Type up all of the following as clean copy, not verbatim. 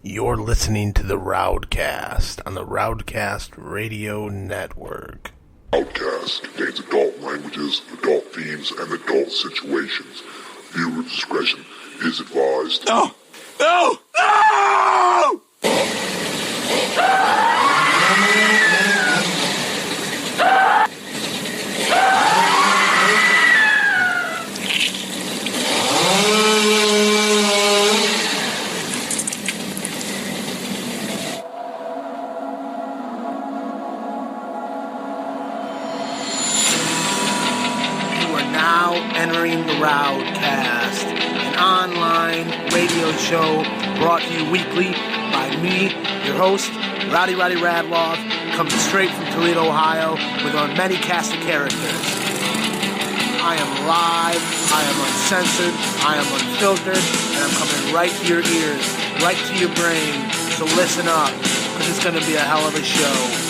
You're listening to the RowdCAST on the RowdCAST Radio Network. RowdCAST contains adult languages, adult themes, and adult situations. Viewer discretion is advised. No! No! No! Entering the RowdCAST, an online radio show brought to you weekly by me, your host, Rowdy Radloff, coming straight from Toledo, Ohio, with our many cast of characters. I am live, I am uncensored, I am unfiltered, and I'm coming right to your ears, right to your brain, so listen up, because it's going to be a hell of a show.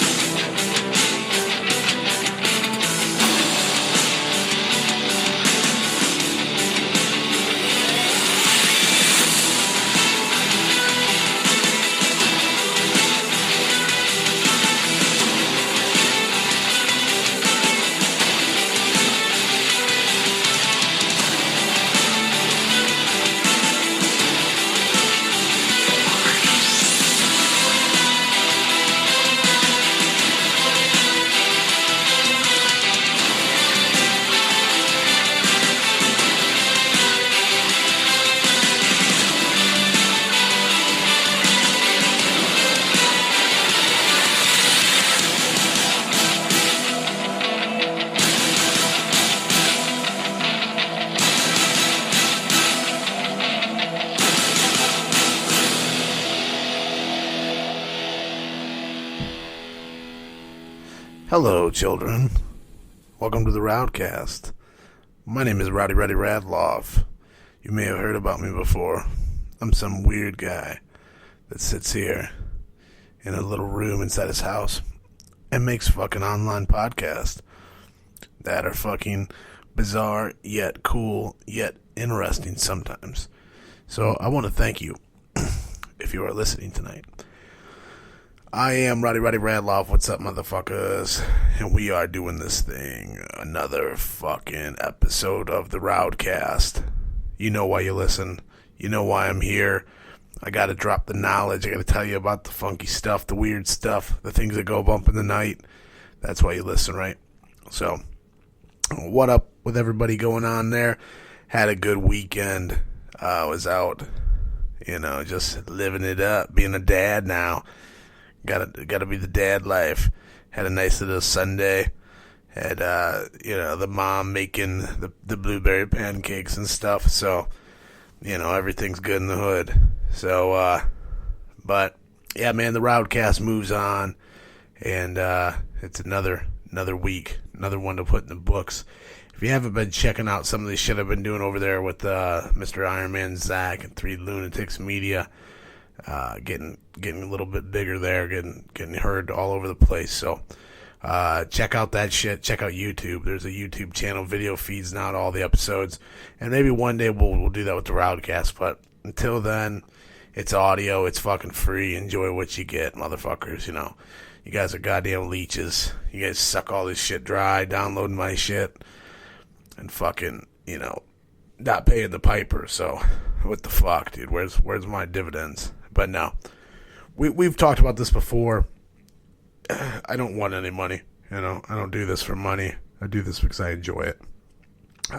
Hello, children. Welcome to the RowdCAST. My name is Rowdy Radloff. You may have heard about me before. I'm some weird guy that sits here in a little room inside his house and makes fucking online podcasts that are fucking bizarre, yet cool, yet interesting sometimes. So I want to thank you if you are listening tonight. I am Rowdy Radloff. What's up, motherfuckers? And we are doing this thing. Another fucking episode of the RowdCAST. You know why you listen. You know why I'm here. I gotta drop the knowledge. I gotta tell you about the funky stuff, the weird stuff, the things that go bump in the night. That's why you listen, right? So, what up with everybody going on there? Had a good weekend. Was out, just living it up, being a dad now. Gotta be the dad life. Had a nice little Sunday. Had, the mom making the blueberry pancakes and stuff. So, everything's good in the hood. So, but, yeah, man, the RowdCAST moves on. And, it's another week. Another one to put in the books. If you haven't been checking out some of the shit I've been doing over there with, Mr. Iron Man Zach and 3 Lunatics Media, getting a little bit bigger there, getting heard all over the place. So check out that shit. Check out YouTube. There's a YouTube channel, video feeds now to all the episodes, and maybe one day we'll do that with the RowdCAST. But until then, it's audio. It's fucking free. Enjoy what you get, motherfuckers. You guys are goddamn leeches. You guys suck all this shit dry, downloading my shit, and fucking not paying the piper. So what the fuck, dude? Where's my dividends? But no, we've talked about this before. I don't want any money, I don't do this for money. I do this because I enjoy it.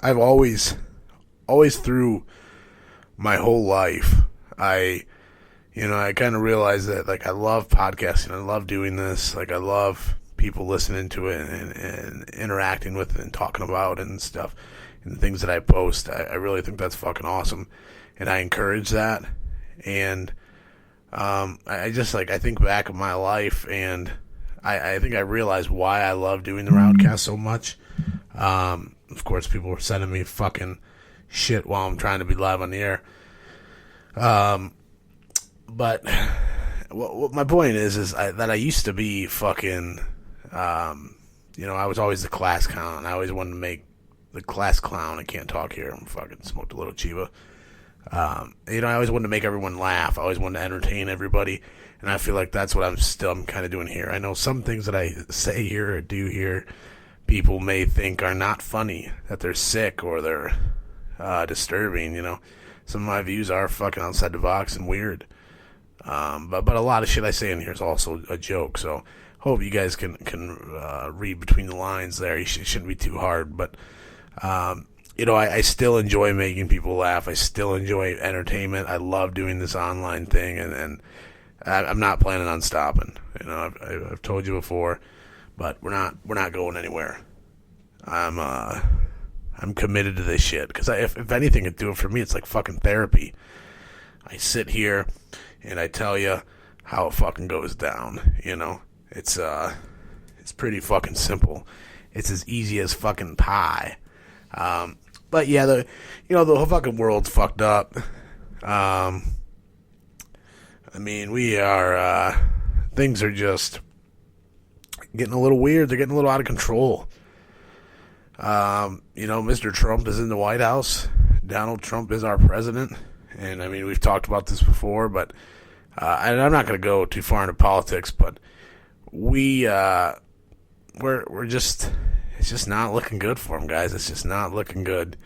I've always through my whole life, I kind of realized that, like, I love podcasting. I love doing this. Like, I love people listening to it and interacting with it and talking about it and stuff and the things that I post. I really think that's fucking awesome. And I encourage that. And I just, I think back of my life, and I think I realized why I love doing the RowdCAST so much. Of course, people were sending me fucking shit while I'm trying to be live on the air. But what my point is that I used to be fucking, I was always the class clown. I always wanted to make the class clown. I can't talk here. I'm fucking smoked a little Chiba. I always wanted to make everyone laugh. I always wanted to entertain everybody. And I feel like that's what I'm kind of doing here. I know some things that I say here or do here, people may think are not funny, that they're sick or they're disturbing, Some of my views are fucking outside the box and weird. But a lot of shit I say in here is also a joke, so hope you guys can read between the lines there. It shouldn't be too hard, but I still enjoy making people laugh. I still enjoy entertainment. I love doing this online thing, and I'm not planning on stopping. I've told you before, but we're not going anywhere. I'm committed to this shit because if anything could do it for me, it's like fucking therapy. I sit here and I tell you how it fucking goes down. It's pretty fucking simple. It's as easy as fucking pie. But yeah, the whole fucking world's fucked up. We are, things are just getting a little weird. They're getting a little out of control. Mr. Trump is in the White House. Donald Trump is our president. And we've talked about this before, but, and I'm not going to go too far into politics, but we're just, it's just not looking good for him, guys. It's just not looking good.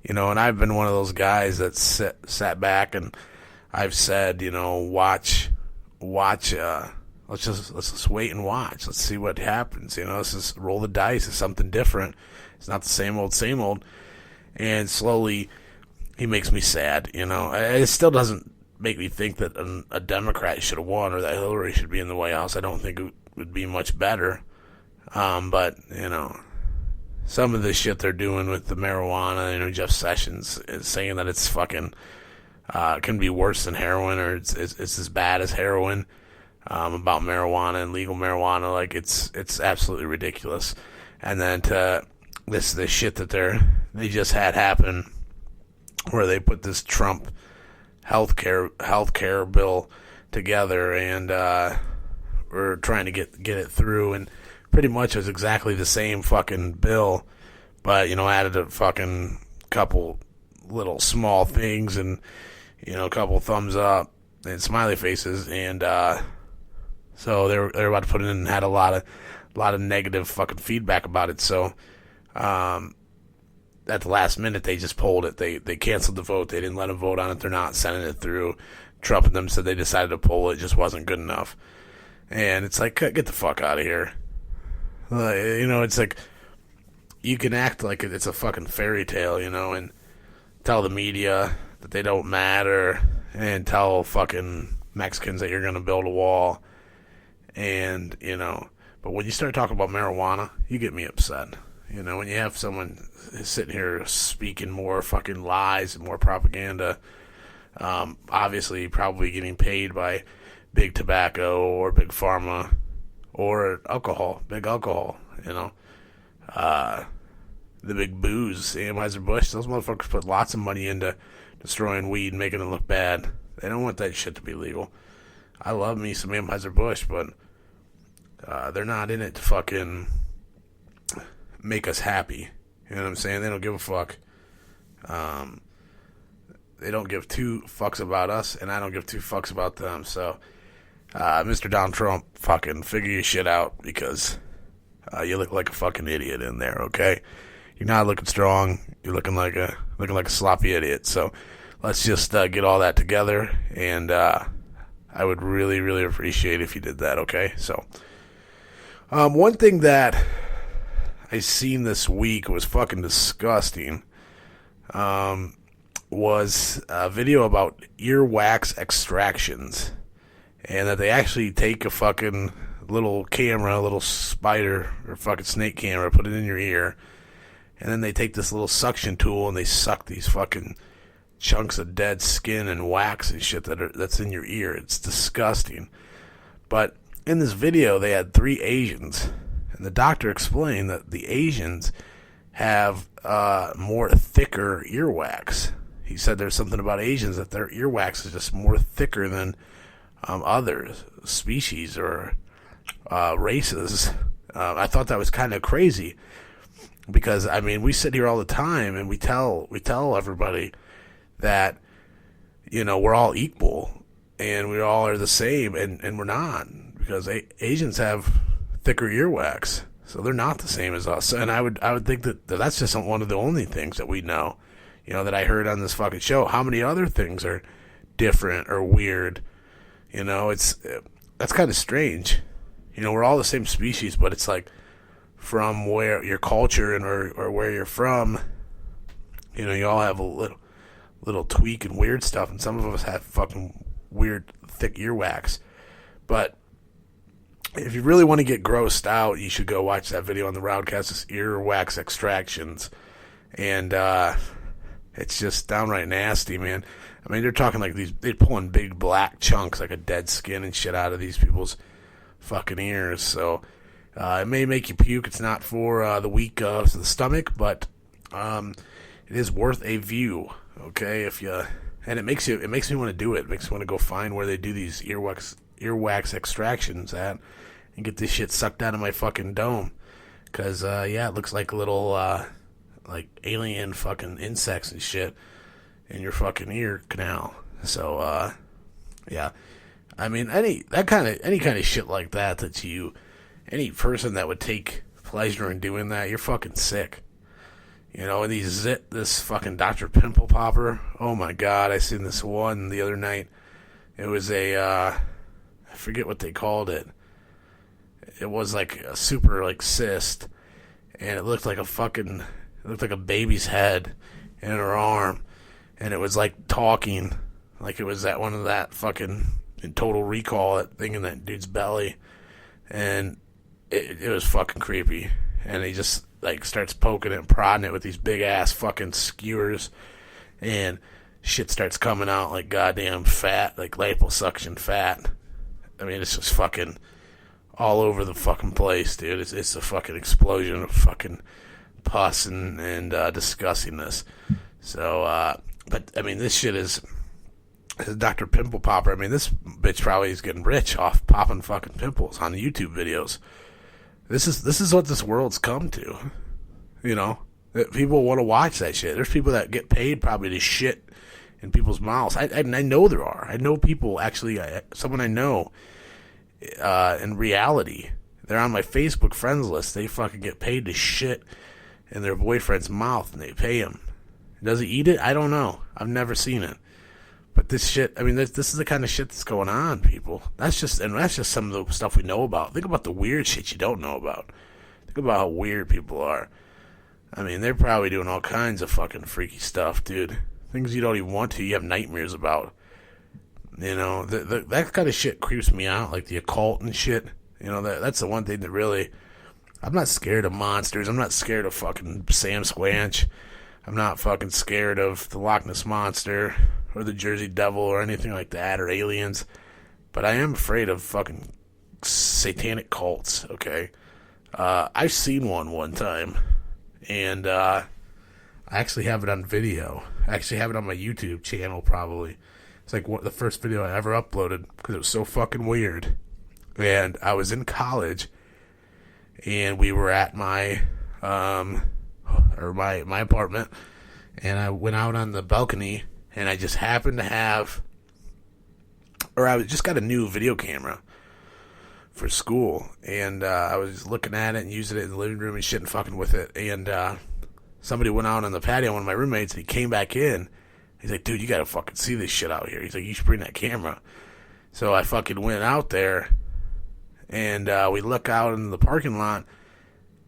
And I've been one of those guys that sat back and I've said, watch, let's just wait and watch. Let's see what happens. Let's just roll the dice. It's something different. It's not the same old. And slowly he makes me sad. It still doesn't make me think that a Democrat should have won or that Hillary should be in the White House. I don't think it would be much better. But some of the shit they're doing with the marijuana, Jeff Sessions is saying that it's fucking, can be worse than heroin or it's as bad as heroin, about marijuana and legal marijuana. Like it's absolutely ridiculous. And then to this shit that they just had happen where they put this Trump healthcare bill together and, we're trying to get it through, and pretty much it was exactly the same fucking bill, but, added a fucking couple little small things and, a couple thumbs up and smiley faces, and, so they were about to put it in and had a lot of negative fucking feedback about it, so, at the last minute they just pulled it. They canceled the vote. They didn't let them vote on it. They're not sending it through. Trump and them said they decided to pull it. It just wasn't good enough. And it's like, get the fuck out of here. It's like, you can act like it's a fucking fairy tale, and tell the media that they don't matter, and tell fucking Mexicans that you're going to build a wall. And, but when you start talking about marijuana, you get me upset. When you have someone sitting here speaking more fucking lies and more propaganda, obviously probably getting paid by big tobacco or big pharma or alcohol, big alcohol, the big booze, Anheuser-Busch, those motherfuckers put lots of money into destroying weed and making it look bad. They don't want that shit to be legal. I love me some Anheuser-Busch, but they're not in it to fucking make us happy. You know what I'm saying? They don't give a fuck. They don't give two fucks about us, and I don't give two fucks about them. So, Mr. Donald Trump, fucking figure your shit out, because you look like a fucking idiot in there, okay? You're not looking strong. You're looking like a sloppy idiot. So, let's just get all that together, and I would really, really appreciate if you did that, okay? So, one thing that I seen this week was fucking disgusting. Was a video about earwax extractions, and that they actually take a fucking little camera, a little spider or fucking snake camera, put it in your ear, and then they take this little suction tool and they suck these fucking chunks of dead skin and wax and shit that's in your ear. It's disgusting. But in this video, they had 3 Asians, and the doctor explained that the Asians have more thicker earwax. He said there's something about Asians that their earwax is just more thicker than other species or races. I thought that was kind of crazy, because we sit here all the time and we tell everybody that we're all equal and we all are the same, and we're not, because Asians have thicker earwax, so they're not the same as us. And I would think that that's just one of the only things that we know, that I heard on this fucking show. How many other things are different or weird? That's kind of strange. We're all the same species, but it's like from where your culture and or where you're from, you all have a little tweak and weird stuff, and some of us have fucking weird thick earwax. But if you really want to get grossed out, you should go watch that video on the RowdCAST, earwax extractions, and it's just downright nasty, man. I mean, they're talking like they're pulling big black chunks, like a dead skin and shit, out of these people's fucking ears. So it may make you puke. It's not for the weak of the stomach, but it is worth a view. Okay, and it makes me want to do it. It makes me want to go find where they do these earwax extractions at and get this shit sucked out of my fucking dome. Cause it looks like little like alien fucking insects and shit in your fucking ear canal. So I mean, any kind of shit like that any person that would take pleasure in doing that, you're fucking sick. And this fucking Dr. Pimple Popper, oh my god, I seen this one the other night. It was I forget what they called it. It was like a super like cyst, and it looked like a baby's head in her arm, and it was like talking, like it was that one of that fucking in Total Recall, that thing in that dude's belly, and it was fucking creepy. And he just like starts poking it and prodding it with these big ass fucking skewers, and shit starts coming out like goddamn fat, like liposuction fat. I mean, it's just fucking all over the fucking place, dude. It's a fucking explosion of fucking pus and disgustingness. So, but I mean, this shit is Dr. Pimple Popper. I mean, this bitch probably is getting rich off popping fucking pimples on YouTube videos. This is what this world's come to. That people want to watch that shit. There's people that get paid probably to shit in people's mouths. I know there are. I know people, actually, someone I know, in reality, they're on my Facebook friends list. They fucking get paid to shit in their boyfriend's mouth, and they pay him. Does he eat it? I don't know. I've never seen it. But this shit, I mean, this is the kind of shit that's going on, people. That's just some of the stuff we know about. Think about the weird shit you don't know about. Think about how weird people are. I mean, they're probably doing all kinds of fucking freaky stuff, dude. Things you don't even want to, you have nightmares about. That kind of shit creeps me out, like the occult and shit. That's the one thing that really... I'm not scared of monsters. I'm not scared of fucking Sam Squanch. I'm not fucking scared of the Loch Ness Monster or the Jersey Devil or anything like that, or aliens. But I am afraid of fucking satanic cults, okay? I've seen one time, and I actually have it on video. I actually have it on my YouTube channel, probably. It's like the first video I ever uploaded, because it was so fucking weird. And I was in college, and we were at my apartment, and I went out on the balcony, and I just happened to have, I just got a new video camera for school, and I was looking at it and using it in the living room and shit and fucking with it, and somebody went out on the patio, one of my roommates, and he came back in. He's like, dude, you gotta fucking see this shit out here. He's like, you should bring that camera. So I fucking went out there, and we look out into the parking lot,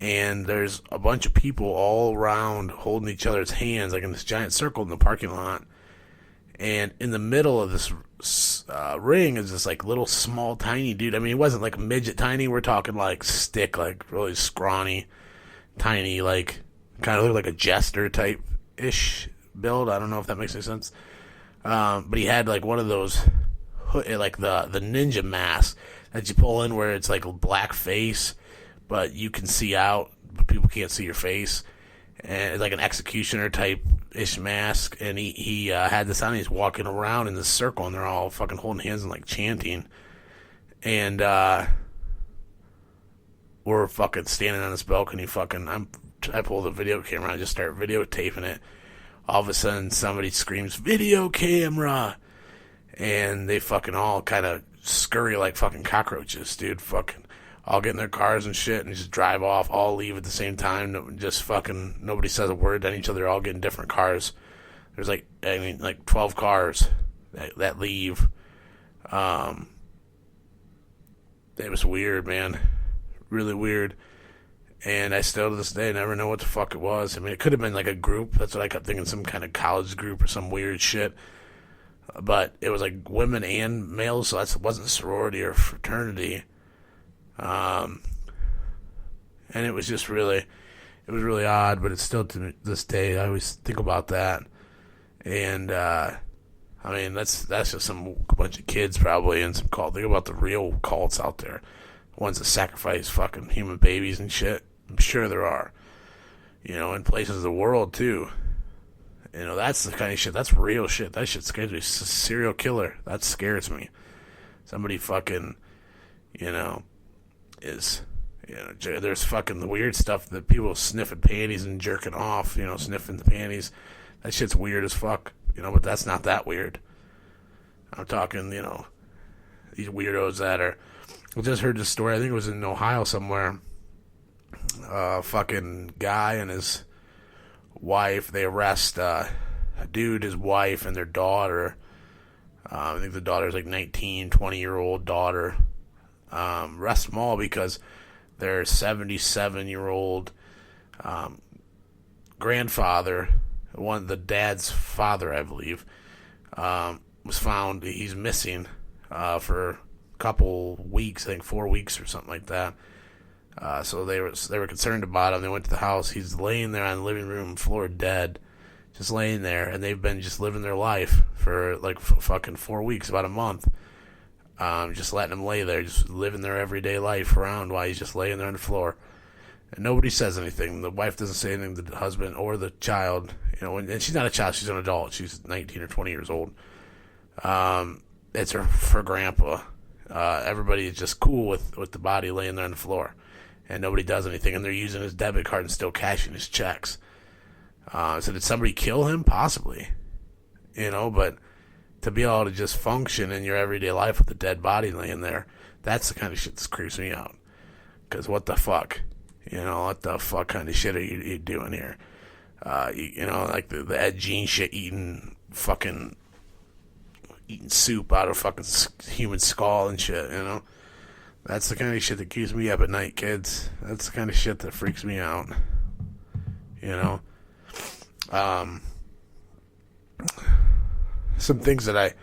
and there's a bunch of people all around holding each other's hands, like in this giant circle in the parking lot. And in the middle of this ring is this like little small tiny dude. I mean, he wasn't like midget tiny. We're talking like stick, like really scrawny, tiny, like kind of looked like a jester type-ish build. I don't know if that makes any sense. But he had like one of those, like the ninja mask that you pull in where it's like a black face, but you can see out, but people can't see your face. And it's like an executioner type-ish mask. And he had this on. He's walking around in this circle, and they're all fucking holding hands and like chanting. And we're fucking standing on this balcony. I pull the video camera and just start videotaping it. All of a sudden, somebody screams, "Video camera!" and they fucking all kind of scurry like fucking cockroaches, dude. Fucking all get in their cars and shit and just drive off, all leave at the same time. Just fucking nobody says a word to each other, all get in different cars. There's like 12 cars that leave. It was weird, man. Really weird. And I still to this day never know what the fuck it was. I mean, it could have been like a group. That's what I kept thinking, some kind of college group or some weird shit. But it was like women and males, so that wasn't sorority or fraternity. And it was just really odd, but it's still to this day, I always think about that. And, I mean, that's just some bunch of kids probably in some cult. Think about the real cults out there. Ones that sacrifice fucking human babies and shit. I'm sure there are. You know, in places of the world, too. You know, that's the kind of shit. That's real shit. That shit scares me. Serial killer. That scares me. Somebody fucking, you know, is, you know, there's fucking the weird stuff that people sniffing panties and jerking off, you know, sniffing the panties. That shit's weird as fuck, you know, but that's not that weird. I'm talking, you know, these weirdos that are, I just heard this story, I think it was in Ohio somewhere. Fucking guy and his wife, they arrest a dude, his wife, and their daughter. I think the daughter's like 19, 20-year-old daughter. Arrest them all because their 77-year-old grandfather, the dad's father, I believe, was found, he's missing for a couple weeks, I think 4 weeks or something like that. So they were concerned about him. They went to the house. He's laying there on the living room floor dead, just laying there, and they've been just living their life for like fucking 4 weeks, about a month. Just letting him lay there, just living their everyday life around while he's just laying there on the floor. And nobody says anything. The wife doesn't say anything to the husband or the child. You know, and she's not a child, she's an adult. She's 19 or 20 years old. It's her grandpa. Everybody is just cool with the body laying there on the floor. And nobody does anything. And they're using his debit card and still cashing his checks. So did somebody kill him? Possibly. You know, but to be able to just function in your everyday life with a dead body laying there, that's the kind of shit that creeps me out. Because what the fuck? You know, what the fuck kind of shit are you doing here? You know, like the Ed Gein shit, eating soup out of fucking human skull and shit, you know? That's the kind of shit that keeps me up at night, kids. That's the kind of shit that freaks me out. You know? Some things that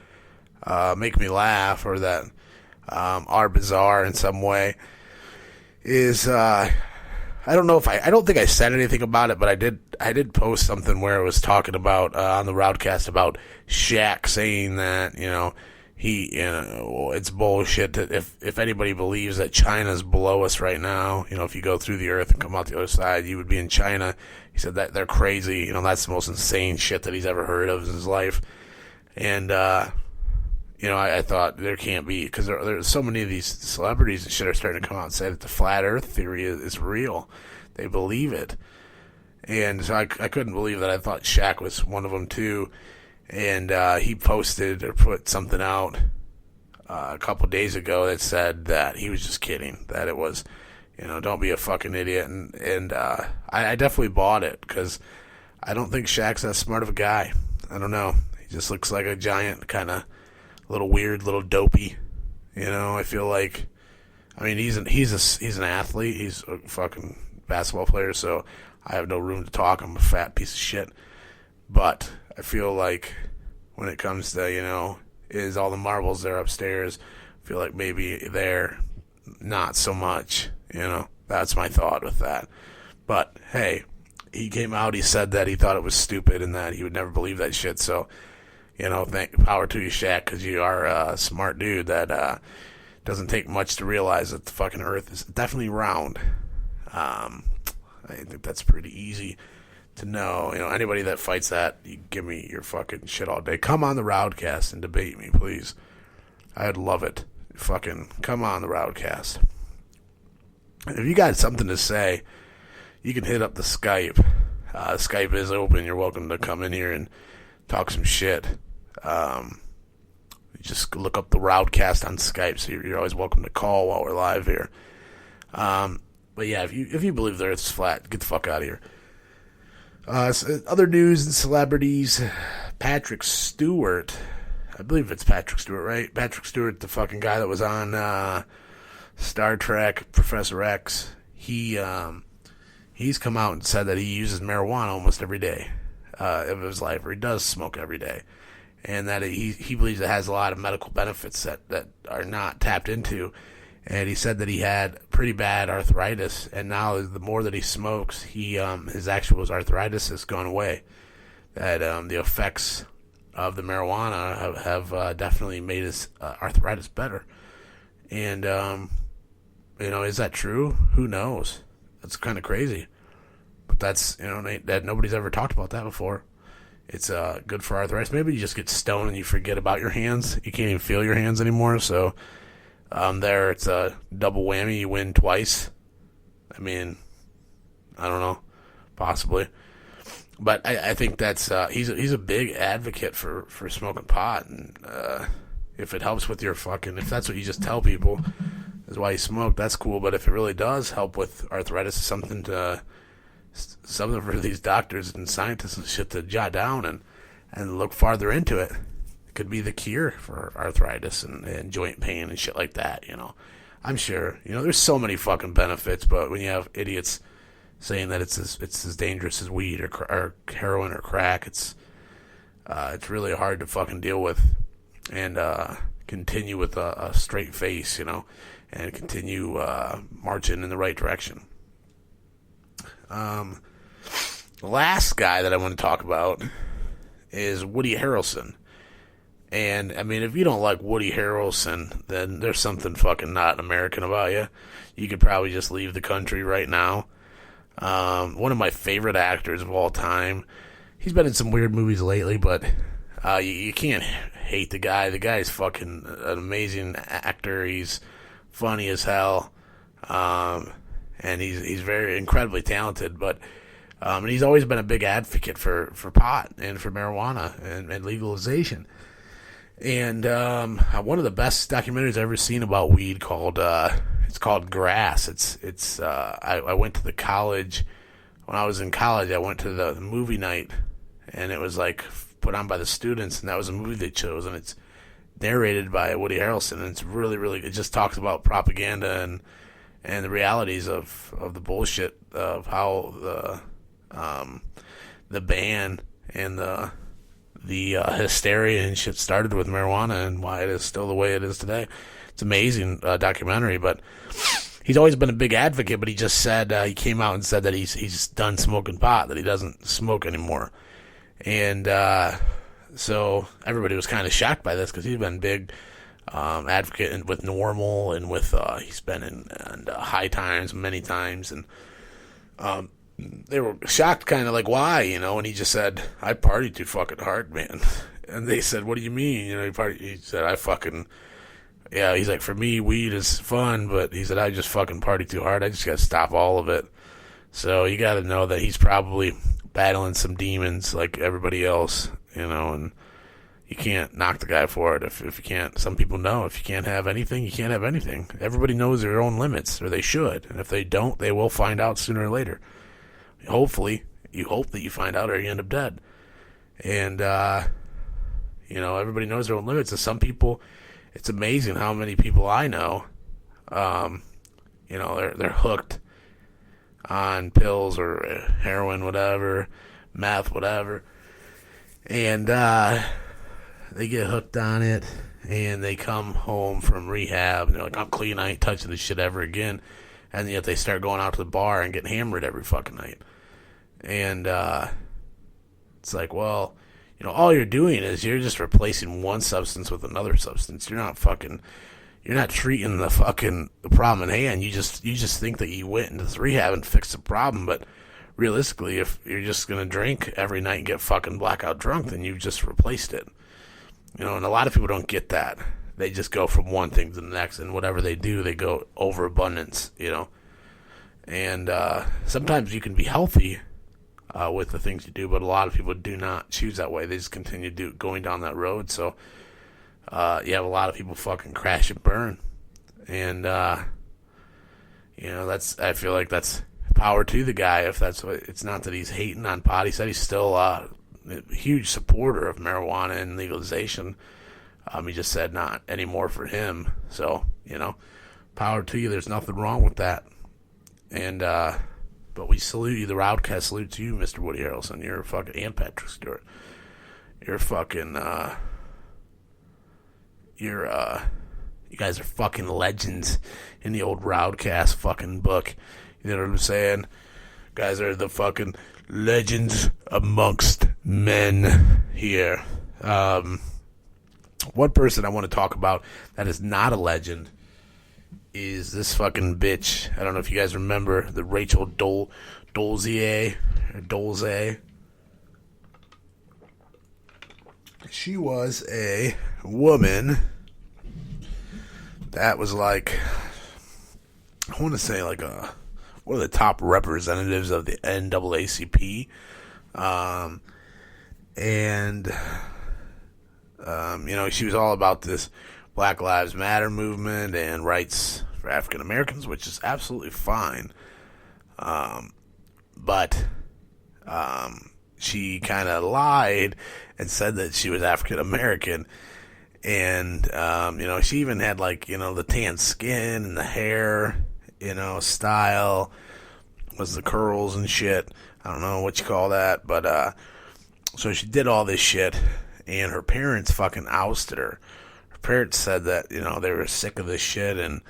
make me laugh or that are bizarre in some way is I don't think I said anything about it, but I did post something where it was talking about on the RowdCAST about Shaq saying that, you know, it's bullshit that if anybody believes that China's below us right now, you know, if you go through the earth and come out the other side, you would be in China. He said that they're crazy. You know, that's the most insane shit that he's ever heard of in his life. And, you know, I thought there can't be, because there's so many of these celebrities and shit are starting to come out and say that the flat earth theory is real. They believe it. And so I couldn't believe that. I thought Shaq was one of them too. And he posted or put something out a couple days ago that said that he was just kidding, that it was, you know, don't be a fucking idiot. And I definitely bought it, because I don't think Shaq's that smart of a guy. I don't know. He just looks like a giant, kind of little weird, little dopey. You know, I feel like, I mean, he's an athlete. He's a fucking basketball player, so I have no room to talk. I'm a fat piece of shit. But I feel like when it comes to, you know, is all the marbles there upstairs, I feel like maybe they're not so much, you know. That's my thought with that. But, hey, he came out, he said that he thought it was stupid and that he would never believe that shit. So, you know, power to you, Shaq, because you are a smart dude that doesn't take much to realize that the fucking earth is definitely round. I think that's pretty easy to know. You know, anybody that fights that, you give me your fucking shit all day. Come on the RowdCAST and debate me, please. I'd love it. Fucking come on the RowdCAST. If you got something to say, you can hit up the Skype. Skype is open. You're welcome to come in here and talk some shit. Just look up the RowdCAST on Skype, so you're always welcome to call while we're live here. But yeah, if you believe the Earth's flat, get the fuck out of here. So other news and celebrities, Patrick Stewart. I believe it's Patrick Stewart, right? Patrick Stewart, the fucking guy that was on Star Trek, Professor X. He's come out and said that he uses marijuana almost every day of his life, or he does smoke every day, and that he believes it has a lot of medical benefits that are not tapped into. And he said that he had pretty bad arthritis, and now the more that he smokes, his arthritis has gone away. That the effects of the marijuana have definitely made his arthritis better. And is that true? Who knows? That's kind of crazy. But that's, that nobody's ever talked about that before. It's good for arthritis. Maybe you just get stoned and you forget about your hands. You can't even feel your hands anymore. So it's a double whammy. You win twice. I mean, I don't know. Possibly. But I think that's he's a big advocate for smoking pot. And if it helps with your if that's what you just tell people is why you smoke, that's cool. But if it really does help with arthritis, something for these doctors and scientists and shit to jot down and look farther into it. It could be the cure for arthritis and joint pain and shit like that, I'm sure. There's so many fucking benefits, but when you have idiots saying that it's as dangerous as weed or heroin or crack, it's really hard to fucking deal with and continue with a straight face, and continue marching in the right direction. The last guy that I want to talk about is Woody Harrelson. And, I mean, if you don't like Woody Harrelson, then there's something fucking not American about you. You could probably just leave the country right now. One of my favorite actors of all time. He's been in some weird movies lately, but you can't hate the guy. The guy's fucking an amazing actor. He's funny as hell. And he's very incredibly talented, but and he's always been a big advocate for pot and for marijuana and legalization. And one of the best documentaries I've ever seen about weed it's called Grass. I went to the college when I was in college. I went to the movie night, and it was like put on by the students, and that was a movie they chose, and it's narrated by Woody Harrelson, and it's really, really, it just talks about propaganda and the realities of the bullshit of how the ban and the hysteria and shit started with marijuana and why it is still the way it is today. It's an amazing documentary, but he's always been a big advocate, but he just said, he came out and said that he's done smoking pot, that he doesn't smoke anymore. And so everybody was kind of shocked by this because he's been big advocate with Normal and with he's been in High Times many times, and they were shocked, kind of like, why, and he just said, I party too fucking hard, man. And they said, what do you mean? He said, he's like, for me, weed is fun, but he said, I just fucking party too hard. I just gotta stop all of it. So you gotta know that he's probably battling some demons like everybody else, and you can't knock the guy for it if you can't. Some people know if you can't have anything, you can't have anything. Everybody knows their own limits, or they should. And if they don't, they will find out sooner or later. Hopefully, you hope that you find out or you end up dead. And, everybody knows their own limits. And some people, it's amazing how many people I know, they're hooked on pills or heroin, whatever, meth, whatever. And they get hooked on it, and they come home from rehab, and they're like, I'm clean, I ain't touching this shit ever again. And yet they start going out to the bar and getting hammered every fucking night. And it's like, well, all you're doing is you're just replacing one substance with another substance. You're not treating the problem in hand. You just think that you went into this rehab and fixed the problem, but realistically, if you're just going to drink every night and get fucking blackout drunk, then you've just replaced it. And a lot of people don't get that. They just go from one thing to the next, and whatever they do, they go overabundance, And sometimes you can be healthy with the things you do, but a lot of people do not choose that way. They just continue going down that road. So you have a lot of people fucking crash and burn. And, I feel like that's power to the guy. If that's what, it's not that he's hating on pot. He said he's still a huge supporter of marijuana and legalization. He just said not anymore for him. So, power to you. There's nothing wrong with that. And, but we salute you. The RowdCAST salutes you, Mr. Woody Harrelson. You're fucking, and Patrick Stewart. You're fucking, you guys are fucking legends in the old RowdCAST fucking book. You know what I'm saying? Guys are the fucking legends amongst men here. One person I want to talk about that is not a legend is this fucking bitch. I don't know if you guys remember the Rachel Dolezal. She was a woman that was like, I want to say like one of the top representatives of the NAACP. She was all about this Black Lives Matter movement and rights for African Americans, which is absolutely fine. But she kind of lied and said that she was African American. And, she even had like, the tan skin and the hair, style, was the curls and shit. I don't know what you call that. But, so she did all this shit and her parents fucking ousted her. Her parents said that, they were sick of this shit. And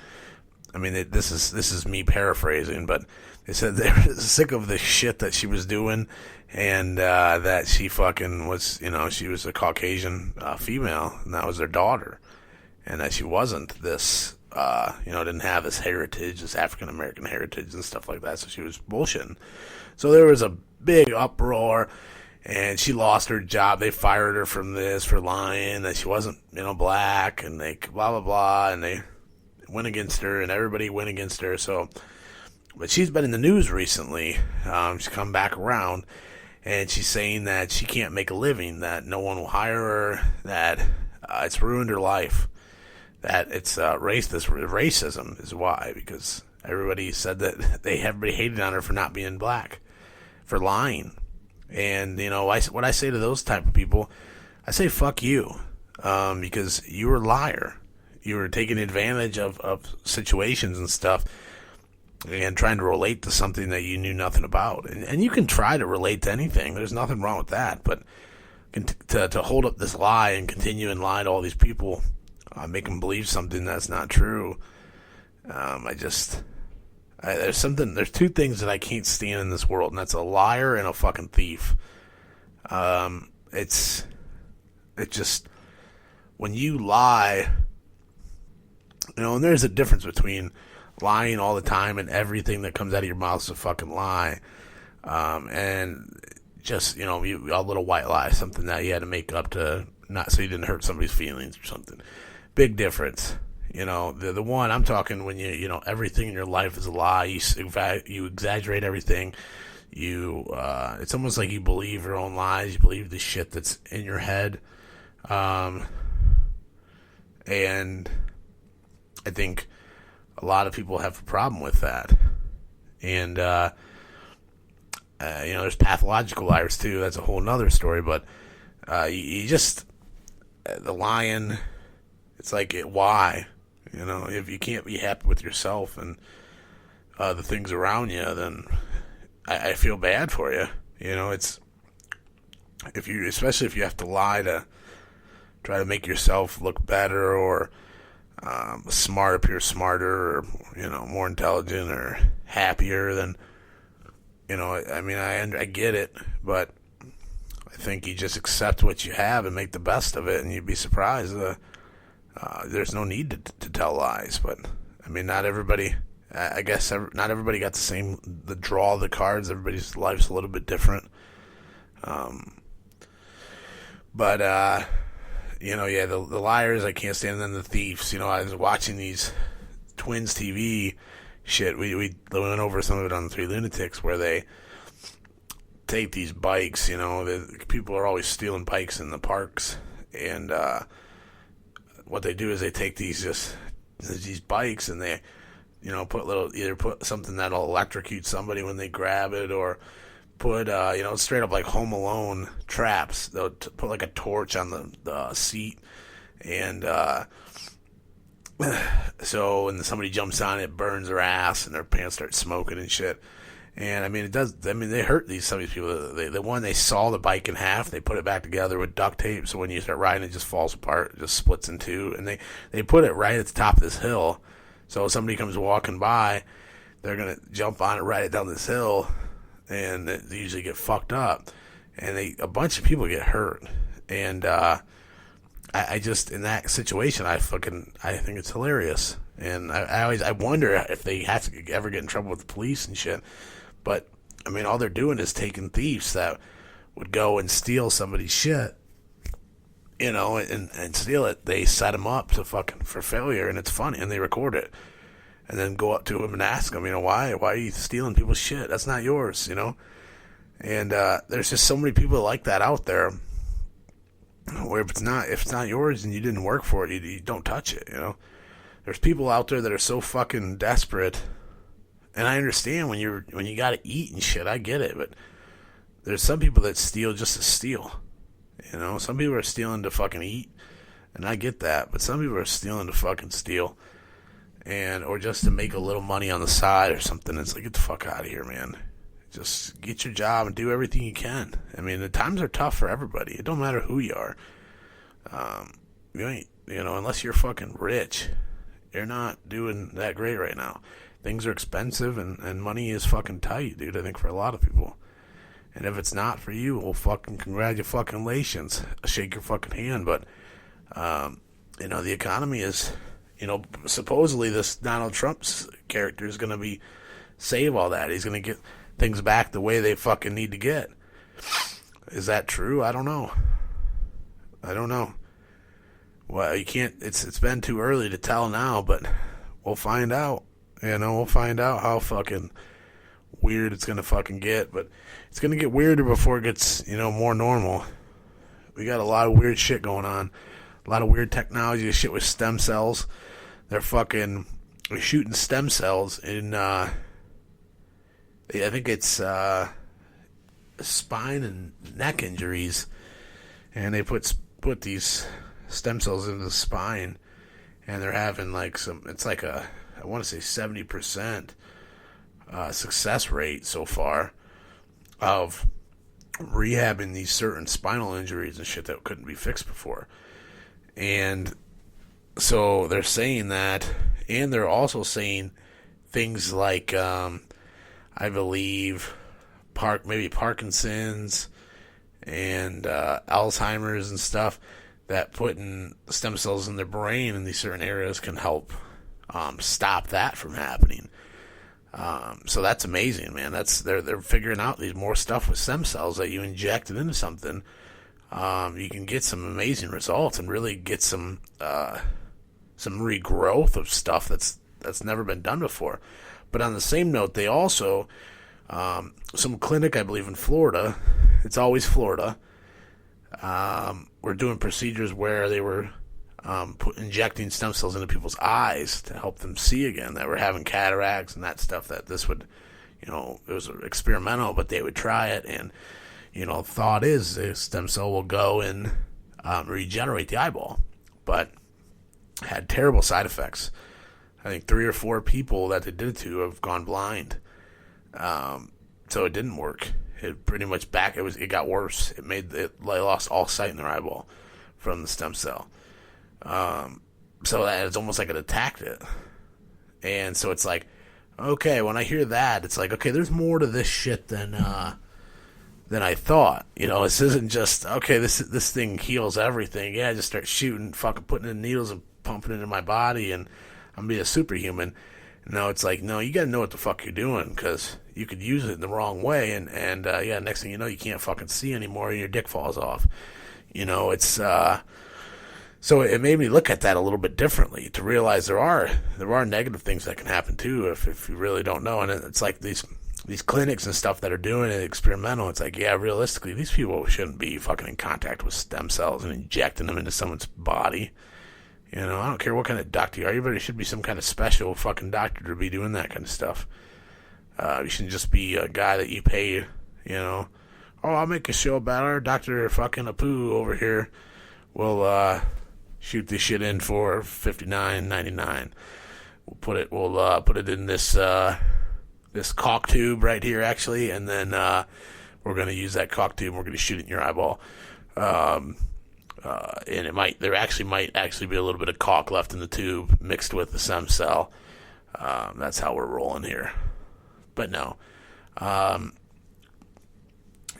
I mean, this is me paraphrasing, but they said they were sick of the shit that she was doing. And that she fucking was, she was a Caucasian female, and that was their daughter. And that she wasn't this, didn't have this heritage, this African-American heritage and stuff like that, so she was bullshitting. So there was a big uproar, and she lost her job. They fired her from this for lying, that she wasn't, black, and they blah, blah, blah, and they went against her, and everybody went against her, so... But she's been in the news recently. She's come back around. And she's saying that she can't make a living, that no one will hire her, that it's ruined her life, that it's racism is why, because everybody said that everybody hated on her for not being black, for lying. And, what I say to those type of people, I say fuck you, because you were a liar. You were taking advantage of situations and stuff, and trying to relate to something that you knew nothing about. And you can try to relate to anything. There's nothing wrong with that. But to hold up this lie and continue and lie to all these people, make them believe something that's not true, there's two things that I can't stand in this world, and that's a liar and a fucking thief. It's just, when you lie, and there's a difference between lying all the time and everything that comes out of your mouth is a fucking lie. And just, a little white lie, something that you had to make up to not so you didn't hurt somebody's feelings or something. Big difference. The one I'm talking when everything in your life is a lie. You exaggerate everything. It's almost like you believe your own lies. You believe the shit that's in your head. And I think a lot of people have a problem with that. And, there's pathological liars too. That's a whole nother story. But you just, the lying, it's like, why? If you can't be happy with yourself and the things around you, then I feel bad for you. It's, especially if you have to lie to try to make yourself look better, or appear smarter, or more intelligent or happier than I get it, but I think you just accept what you have and make the best of it, and you'd be surprised. There's no need to tell lies, but not everybody. I guess not everybody got the draw of the cards. Everybody's life's a little bit different. The liars I can't stand, and then the thieves. I was watching these Twins TV shit. We went over some of it on the Three Lunatics, where they take these bikes. People are always stealing bikes in the parks, and what they do is they take these bikes and they, put something that'll electrocute somebody when they grab it, or put, straight up like Home Alone traps. They'll put like a torch on the seat, and so when somebody jumps on it, it burns their ass and their pants start smoking and shit. And I mean, they hurt some of these people. They saw the bike in half, they put it back together with duct tape, so when you start riding, it just falls apart, it just splits in two. And they put it right at the top of this hill, so if somebody comes walking by, they're gonna jump on it, ride it down this hill, and they usually get fucked up, and a bunch of people get hurt. And I just, in that situation, I think it's hilarious. And I wonder if they have to ever get in trouble with the police and shit. But I mean, all they're doing is taking thieves that would go and steal somebody's shit, and steal it. They set them up for failure, and it's funny, and they record it, and then go up to them and ask them, why are you stealing people's shit? That's not yours, And there's just so many people like that out there, where if it's not yours and you didn't work for it, you don't touch it. There's people out there that are so fucking desperate. And I understand when you gotta eat and shit, I get it, but there's some people that steal just to steal. Some people are stealing to fucking eat, and I get that, but some people are stealing to fucking steal, or just to make a little money on the side or something. It's like, get the fuck out of here, man. Just get your job and do everything you can. I mean, the times are tough for everybody. It don't matter who you are. You ain't, unless you're fucking rich, you're not doing that great right now. Things are expensive, and money is fucking tight, dude, I think, for a lot of people. And if it's not for you, well, fucking congratulations. Shake your fucking hand. But, the economy is, supposedly this Donald Trump's character is going to save all that. He's going to get things back the way they fucking need to get. Is that true? I don't know. Well, you can't, it's been too early to tell now, but we'll find out. We'll find out how fucking weird it's gonna fucking get, but it's gonna get weirder before it gets, more normal. We got a lot of weird shit going on. A lot of weird technology, shit with stem cells. They're shooting stem cells in, I think it's, spine and neck injuries, and they put these stem cells into the spine, and they're having it's like I want to say 70% success rate so far of rehabbing these certain spinal injuries and shit that couldn't be fixed before. And so they're saying that, and they're also saying things like, I believe, maybe Parkinson's and Alzheimer's and stuff, that putting stem cells in their brain in these certain areas can help stop that from happening. So that's amazing, man. They're figuring out these more stuff with stem cells that you inject it into something. You can get some amazing results and really get some regrowth of stuff that's never been done before. But on the same note, they also, some clinic, I believe in Florida, it's always Florida, were doing procedures where they were injecting stem cells into people's eyes to help them see again, that were having cataracts and that stuff, that this would, it was experimental, but they would try it, and, thought is the stem cell will go and regenerate the eyeball, but had terrible side effects. I think 3 or 4 people that they did it to have gone blind. So it didn't work. It pretty much it got worse. They lost all sight in their eyeball from the stem cell. So that it's almost like it attacked it. And so it's like, okay, when I hear that, it's like, okay, there's more to this shit than I thought. This isn't just, okay, this thing heals everything. Yeah, just start shooting, fucking putting in needles and pumping it in my body, and I'm be a superhuman. No, it's like, no, you gotta know what the fuck you're doing, because you could use it in the wrong way, and next thing you know, you can't fucking see anymore, and your dick falls off. It's so it made me look at that a little bit differently, to realize there are negative things that can happen too if you really don't know. And it's like these clinics and stuff that are doing it experimental. It's like, yeah, realistically, these people shouldn't be fucking in contact with stem cells and injecting them into someone's body. You know, I don't care what kind of doctor you are. Everybody should be some kind of special fucking doctor to be doing that kind of stuff. You shouldn't just be a guy that you pay, you know. Oh, I'll make a show about our Dr. fucking Apu over here. We'll shoot this shit in for $59.99. We'll put it in this caulk tube right here, actually, and then we're gonna use that caulk tube. And we're gonna shoot it in your eyeball. And there might actually be a little bit of caulk left in the tube mixed with the stem cell. That's how we're rolling here. But no,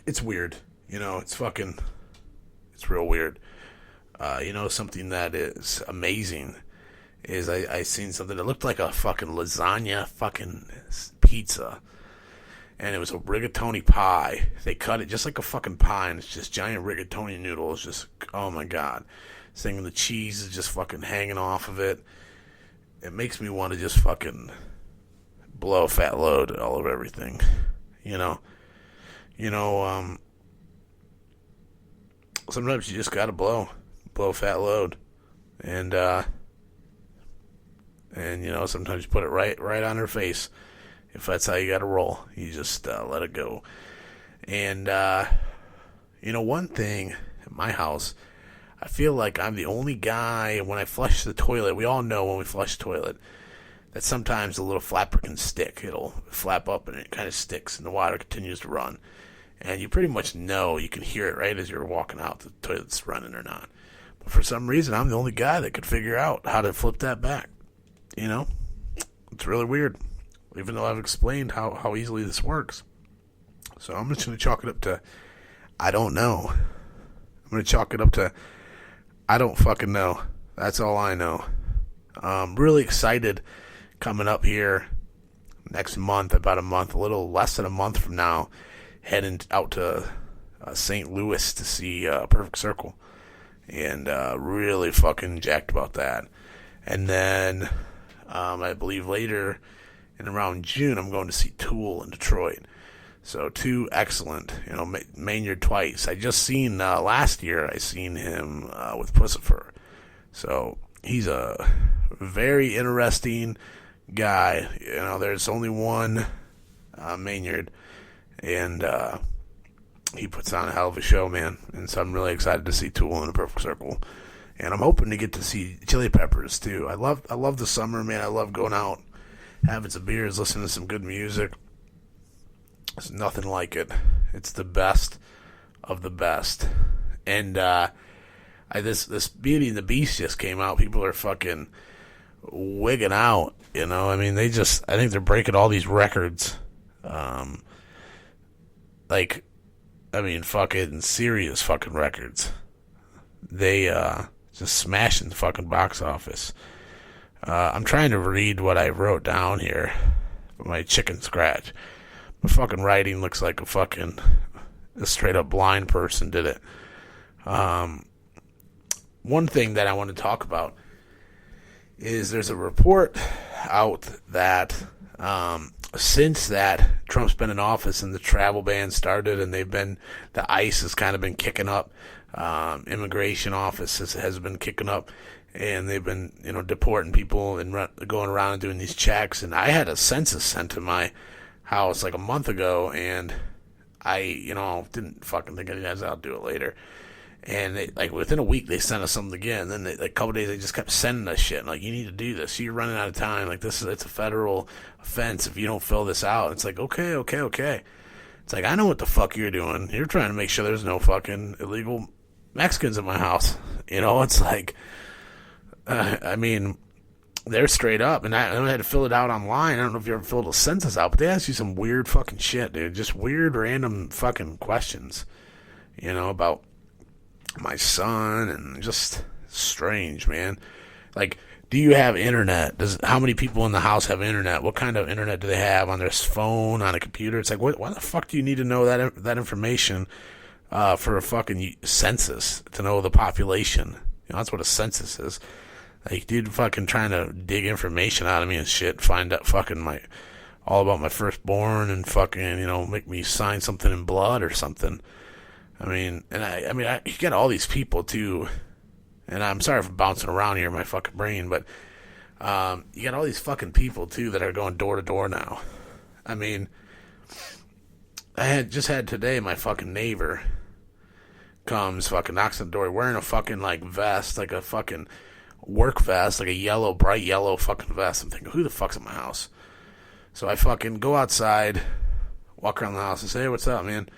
it's weird. You know, it's real weird. You know, something that is amazing is I seen something that looked like a fucking lasagna fucking pizza. And it was a rigatoni pie. They cut it just like a fucking pie, and it's just giant rigatoni noodles. Just, oh my god. Saying the cheese is just fucking hanging off of it. It makes me want to just fucking blow a fat load all over everything. You know, sometimes you just gotta blow a fat load. And you know, sometimes you put it right on her face. If that's how you gotta roll, you just let it go. And, you know, one thing at my house, I feel like I'm the only guy, when I flush the toilet, we all know when we flush the toilet, that sometimes the little flapper can stick. It'll flap up and it kind of sticks and the water continues to run. And you pretty much know, you can hear it right as you're walking out, the toilet's running or not. But for some reason, I'm the only guy that could figure out how to flip that back. You know? It's really weird. Even though I've explained how easily this works. So I'm just going to chalk it up to, I don't know. I'm going to chalk it up to, I don't fucking know. That's all I know. I'm really excited coming up here next month, about a month, a little less than a month from now, heading out to St. Louis to see Perfect Circle. And really fucking jacked about that. And then I believe later, and around June, I'm going to see Tool in Detroit. So two excellent, you know, Maynard twice. I just seen, last year, I seen him with Pussifer. So he's a very interesting guy. You know, there's only one Maynard, and he puts on a hell of a show, man. And so I'm really excited to see Tool in the Perfect Circle. And I'm hoping to get to see Chili Peppers, too. I love the summer, man. I love going out, having some beers, listening to some good music. There's nothing like it. It's the best of the best. And this Beauty and the Beast just came out. People are fucking wigging out, you know. I mean, I think they're breaking all these records. Fucking serious fucking records. They just smashing the fucking box office. I'm trying to read what I wrote down here. My chicken scratch. My fucking writing looks like a straight up blind person did it. One thing that I want to talk about is there's a report out that since that Trump's been in office and the travel ban started and the ICE has kind of been kicking up, immigration office has been kicking up, and they've been, you know, deporting people and going around and doing these checks. And I had a census sent to my house like a month ago, and I, you know, didn't fucking think I'll do it later. And they, like, within a week, they sent us something again. Then a couple days, they just kept sending us shit. Like, you need to do this. You're running out of time. Like, it's a federal offense if you don't fill this out. It's like, okay. It's like, I know what the fuck you're doing. You're trying to make sure there's no fucking illegal Mexicans in my house. You know, it's like, I mean, they're straight up. And I had to fill it out online. I don't know if you ever filled a census out, but they ask you some weird fucking shit, dude. Just weird, random fucking questions, you know, about my son, and just strange, man. Like, do you have internet? How many people in the house have internet? What kind of internet do they have on their phone, on a computer? It's like, why the fuck do you need to know that information for a fucking census, to know the population? You know, that's what a census is. Like, dude, fucking trying to dig information out of me and shit, find out fucking all about my firstborn, and fucking, you know, make me sign something in blood or something. I mean, and you got all these people too. And I'm sorry for bouncing around here in my fucking brain, but you got all these fucking people, too, that are going door to door now. I mean, I had today my fucking neighbor comes, fucking knocks on the door, wearing a fucking, like, vest, like a fucking work vest, like a yellow, bright yellow fucking vest. I'm thinking, who the fuck's at my house? So I fucking go outside, walk around the house and say, hey, what's up, man?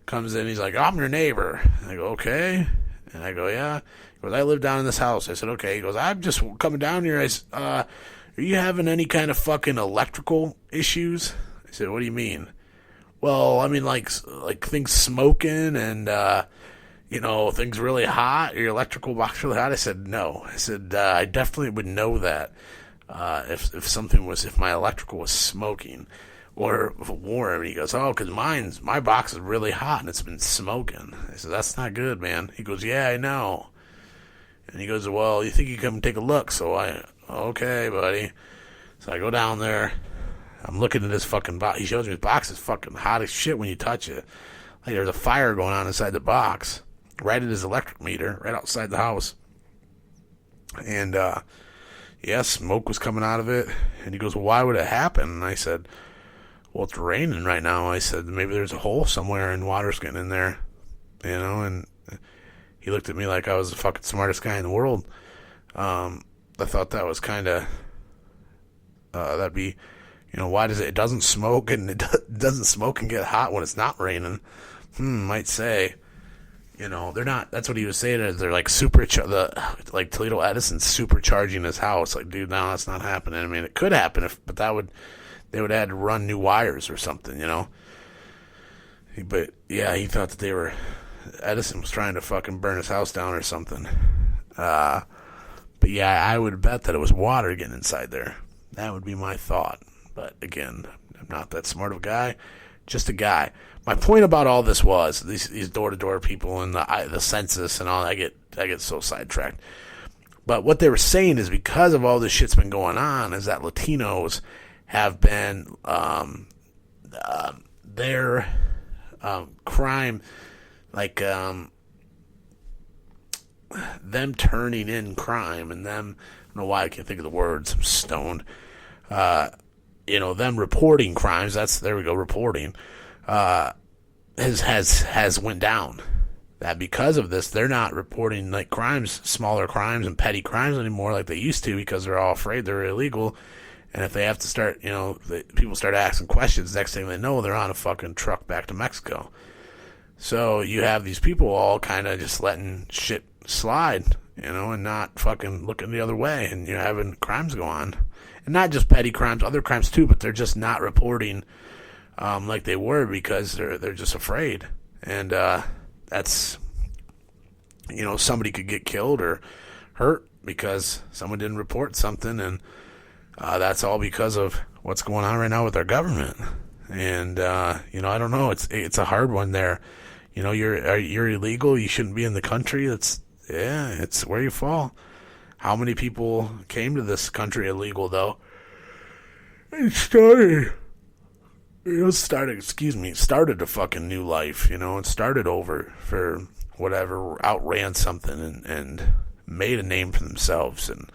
Comes in, he's like, I'm your neighbor. And I go, okay. And I go, yeah. He goes, I live down in this house. I said, okay. He goes, I'm just coming down here. I said, are you having any kind of fucking electrical issues? I said, what do you mean? Well, I mean, like things smoking and, things really hot. Your electrical box really hot? I said, no. I said, I definitely would know that if my electrical was smoking or warm. And he goes, oh, because my box is really hot and it's been smoking. I said, that's not good, man. He goes, yeah, I know. And he goes, well, you think you come take a look? So okay, buddy. So I go down there. I'm looking at this fucking box. He shows me his box is fucking hot as shit when you touch it. Like there's a fire going on inside the box, right at his electric meter, right outside the house. And, smoke was coming out of it. And he goes, well, why would it happen? And I said, well, it's raining right now. I said, maybe there's a hole somewhere and water's getting in there, and he looked at me like I was the fucking smartest guy in the world. I thought that was kind of, that'd be, why does it doesn't smoke and it doesn't smoke and get hot when it's not raining? Might say, they're not, that's what he was saying, they're like like Toledo Edison supercharging his house. Like, dude, no, that's not happening. I mean, it could happen but they would have to run new wires or something, But, yeah, he thought that Edison was trying to fucking burn his house down or something. But, yeah, I would bet that it was water getting inside there. That would be my thought. But, again, I'm not that smart of a guy. Just a guy. My point about all this was these door-to-door people and the census and all, I get so sidetracked. But what they were saying is because of all this shit's been going on is that Latinos have been their crime, like them turning in crime and them, I don't know why I can't think of the words, I'm stoned, them reporting crimes, reporting, has went down. That because of this, they're not reporting like crimes, smaller crimes and petty crimes anymore like they used to because they're all afraid they're illegal. And if they have to start, people start asking questions, next thing they know, they're on a fucking truck back to Mexico. So you have these people all kind of just letting shit slide, and not fucking looking the other way. And you're having crimes go on. And not just petty crimes, other crimes too, but they're just not reporting like they were because they're just afraid. And that's, somebody could get killed or hurt because someone didn't report something, and that's all because of what's going on right now with our government. And, I don't know. It's a hard one there. You're illegal. You shouldn't be in the country. It's where you fall. How many people came to this country illegal, though? It started a fucking new life, it started over for whatever, outran something and made a name for themselves. And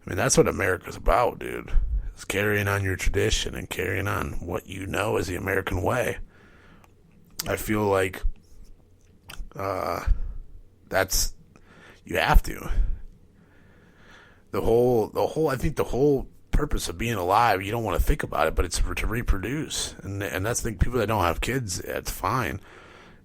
I mean, that's what America's about, dude. It's carrying on your tradition and carrying on what you know is the American way. I feel like that's, you have to. I think the whole purpose of being alive, you don't want to think about it, but it's to reproduce. And that's the people that don't have kids, it's fine.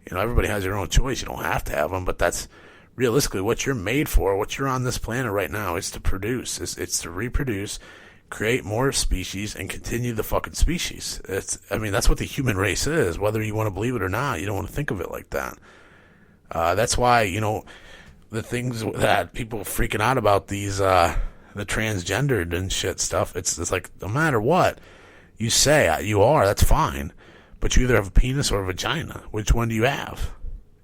Everybody has their own choice. You don't have to have them, but that's realistically what you're made for. What you're on this planet right now is to produce. It's to reproduce, create more species, and continue the fucking species. That's what the human race is, whether you want to believe it or not. You don't want to think of it like that. That's why, the things that people freaking out about these, the transgendered and shit stuff, it's like, no matter what you say you are, that's fine. But you either have a penis or a vagina. Which one do you have?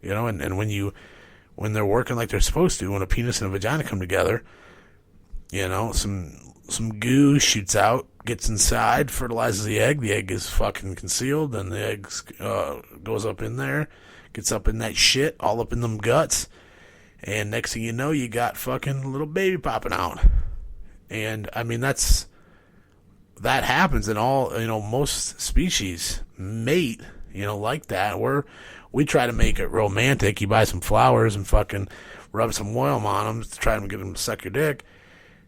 And when they're working like they're supposed to, when a penis and a vagina come together, some goo shoots out, gets inside, fertilizes the egg is fucking concealed, and the egg goes up in there, gets up in that shit, all up in them guts, And next thing you know, you got fucking little baby popping out. And, I mean, that happens in all, most species mate, like that, where we try to make it romantic. You buy some flowers and fucking rub some oil on them to try to get them to suck your dick.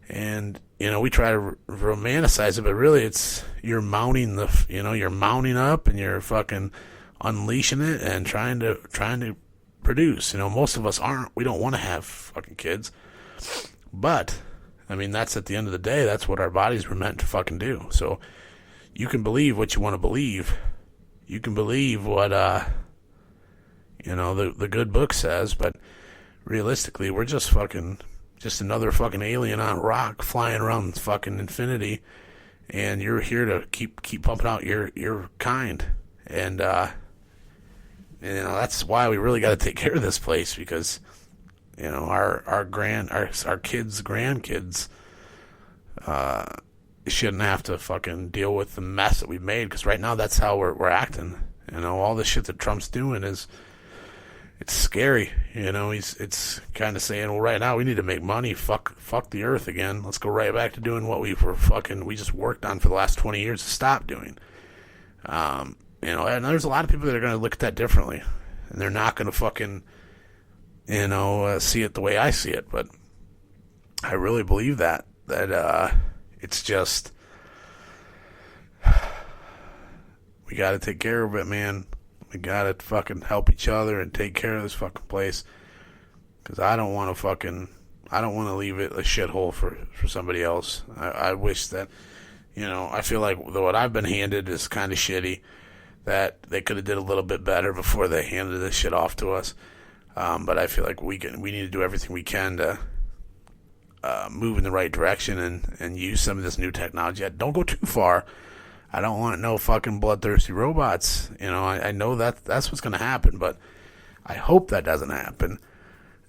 And, we try to romanticize it, but really it's, you're mounting you're mounting up and you're fucking unleashing it and trying to produce. Most of us we don't want to have fucking kids. But, I mean, that's at the end of the day, that's what our bodies were meant to fucking do. So, you can believe what you want to believe. You can believe what, the good book says, but realistically, we're just another fucking alien on a rock flying around fucking infinity, and you're here to keep pumping out your kind. And, that's why we really got to take care of this place, because, our kids' grandkids, shouldn't have to fucking deal with the mess that we've made, because right now that's how we're acting. All the shit that Trump's doing it's scary. It's kind of saying, well, right now we need to make money, fuck the earth again. Let's go right back to doing what we just worked on for the last 20 years to stop doing. And there's a lot of people that are going to look at that differently, and they're not going to fucking, see it the way I see it. But I really believe that it's just, we got to take care of it, man. We got to fucking help each other and take care of this fucking place, because I don't want to leave it a shithole for somebody else. I wish that, I feel like what I've been handed is kind of shitty, that they could have did a little bit better before they handed this shit off to us. But I feel like we need to do everything we can to move in the right direction and use some of this new technology. Don't go too far. I don't want no fucking bloodthirsty robots. I know that's what's going to happen, but I hope that doesn't happen.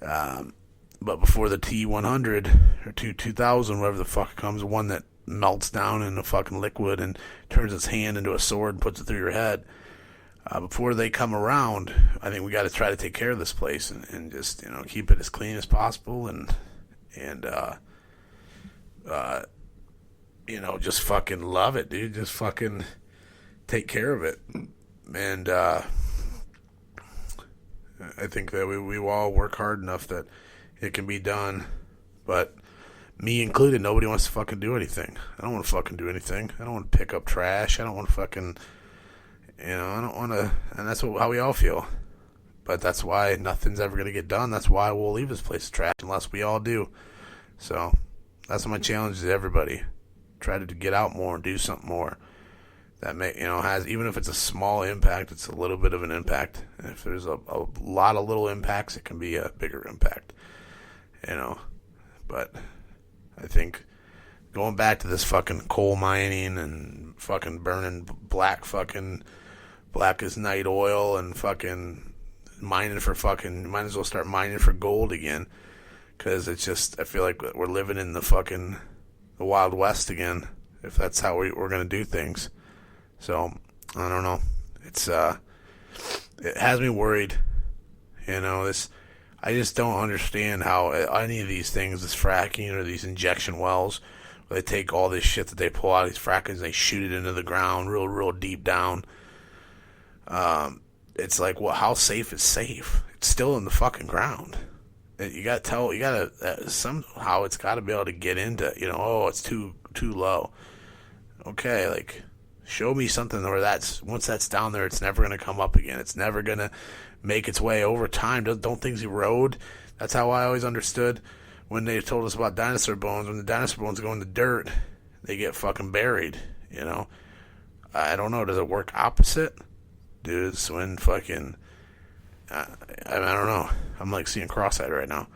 But before the T-100 or 2000, whatever the fuck comes, one that melts down in a fucking liquid and turns its hand into a sword and puts it through your head, before they come around, I think we got to try to take care of this place and just, keep it as clean as possible and just fucking love it, dude. Just fucking take care of it. And I think that we all work hard enough that it can be done. But me included, nobody wants to fucking do anything. I don't want to fucking do anything. I don't want to pick up trash. I don't want to fucking, I don't want to, and that's how we all feel. But that's why nothing's ever going to get done. That's why we'll leave this place of trash unless we all do. So that's my challenge to everybody. Try to get out more and do something more that has, even if it's a small impact, it's a little bit of an impact. And if there's a lot of little impacts, it can be a bigger impact, but I think going back to this fucking coal mining and fucking burning black as night oil and fucking mining for fucking, might as well start mining for gold again, because it's just, I feel like we're living in the Wild West again, if that's how we're going to do things. So, I don't know. It has me worried. I just don't understand how any of these things, this fracking or these injection wells, where they take all this shit that they pull out of these frackings, they shoot it into the ground real, real deep down. It's like, well, how safe is safe? It's still in the fucking ground. Somehow it's got to be able to get into, it's too low. Okay, like, show me something where once that's down there, it's never going to come up again. It's never going to make its way over time. Don't things erode? That's how I always understood when they told us about dinosaur bones. When the dinosaur bones go in the dirt, they get fucking buried, I don't know. Does it work opposite? Dudes, when fucking, I don't know. I'm like seeing cross-eyed right now.